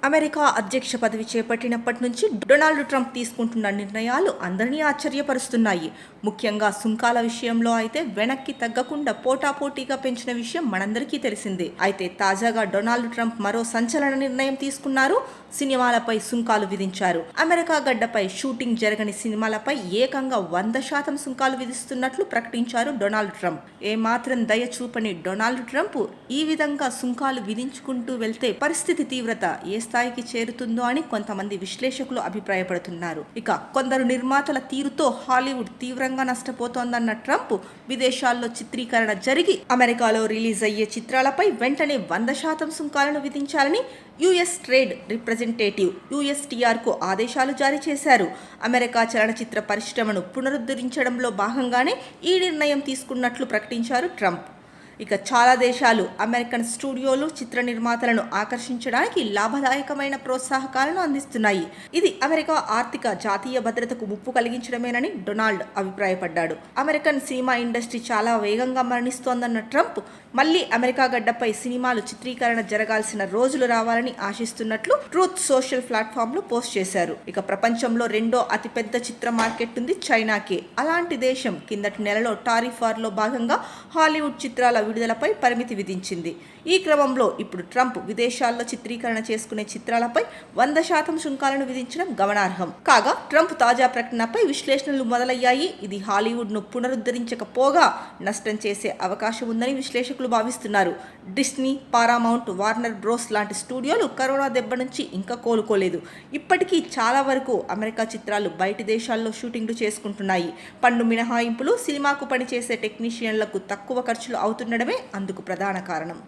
America అధ్యక్ష పదవి చేపట్టినప్పటి నుంచి డొనాల్డ్ ట్రంప్ తీసుకుంటున్న నిర్ణయాలు అందరినీ ఆశ్చర్యపరుస్తున్నాయి. ముఖ్యంగా సుంకాల విషయంలో అయితే వెనక్కి తగ్గకుండా పోటాపోటీగా పెంచిన విషయం మనందరికీ తెలిసిందే. అయితే తాజాగా డొనాల్డ్ ట్రంప్ మరో సంచలన నిర్ణయం తీసుకున్నారు. సినిమాలపై సుంకాలు విధించారు. అమెరికా గడ్డపై షూటింగ్ జరగని సినిమాలపై ఏకంగా 100% సుంకాలు విధిస్తున్నట్లు ప్రకటించారు డొనాల్డ్ ట్రంప్. ఏమాత్రం దయ చూపని డొనాల్డ్ ట్రంప్ ఈ విధంగా సుంకాలు విధించుకుంటూ వెళ్తే పరిస్థితి తీవ్రత ఏ స్థాయికి చేరుతుందో అని కొంతమంది విశ్లేషకులు అభిప్రాయపడుతున్నారు. ఇక కొందరు నిర్మాతల తీరుతో హాలీవుడ్ తీవ్రంగా నష్టపోతోందన్న ట్రంప్ విదేశాల్లో చిత్రీకరణ జరిగి అమెరికాలో రిలీజ్ అయ్యే చిత్రాలపై వెంటనే 100% సుంకాలను విధించాలని యుఎస్ ట్రేడ్ రిప్రజెంటేటివ్ యుఎస్టీఆర్కు ఆదేశాలు జారీ చేశారు. అమెరికా చలనచిత్ర పరిశ్రమను పునరుద్ధరించడంలో భాగంగానే ఈ నిర్ణయం తీసుకున్నట్లు ప్రకటించారు ట్రంప్. ఇక చాలా దేశాలు అమెరికన్ స్టూడియోలు చిత్ర నిర్మాతలను ఆకర్షించడానికి లాభదాయకమైన ప్రోత్సాహకాలను అందిస్తున్నాయి. ఇది అమెరికా ఆర్థిక జాతీయ భద్రతకు ముప్పు కలిగించడమేనని డొనాల్డ్ అభిప్రాయపడ్డాడు. అమెరికన్ సినిమా ఇండస్ట్రీ చాలా వేగంగా మరణిస్తోందన్న ట్రంప్ మళ్లీ అమెరికా గడ్డపై సినిమాలు చిత్రీకరణ జరగాల్సిన రోజులు రావాలని ఆశిస్తున్నట్లు ట్రూత్ సోషల్ ప్లాట్ఫామ్లో పోస్ట్ చేశారు. ఇక ప్రపంచంలో రెండో అతిపెద్ద చిత్ర మార్కెట్ ఉంది చైనాకే. అలాంటి దేశం కిందటి నెలలో టారిఫ్ వార్లో భాగంగా హాలీవుడ్ చిత్రాల విడుదలపై పరిమితి విధించింది. ఈ క్రమంలో ఇప్పుడు ట్రంప్ విదేశాల్లో చిత్రీకరణ చేసుకునే చిత్రాలపై 100% సుంకాలను విధించడం గమనార్హం. కాగా ట్రంప్ తాజా ప్రకటనపై విశ్లేషణలు మొదలయ్యాయి. ఇది హాలీవుడ్ను పునరుద్ధరించకపోగా నష్టం చేసే అవకాశం ఉందని విశ్లేషకులు భావిస్తున్నారు. డిస్నీ, పారామౌంట్, వార్నర్ బ్రోస్ లాంటి స్టూడియోలు కరోనా దెబ్బ నుంచి ఇంకా కోలుకోలేదు. ఇప్పటికీ చాలా వరకు అమెరికా చిత్రాలు బయటి దేశాల్లో షూటింగ్లు చేసుకుంటున్నాయి. పన్ను మినహాయింపులు, సినిమాకు పనిచేసే టెక్నీషియన్లకు తక్కువ ఖర్చులు అవుతుండడమే అందుకు ప్రధాన కారణం.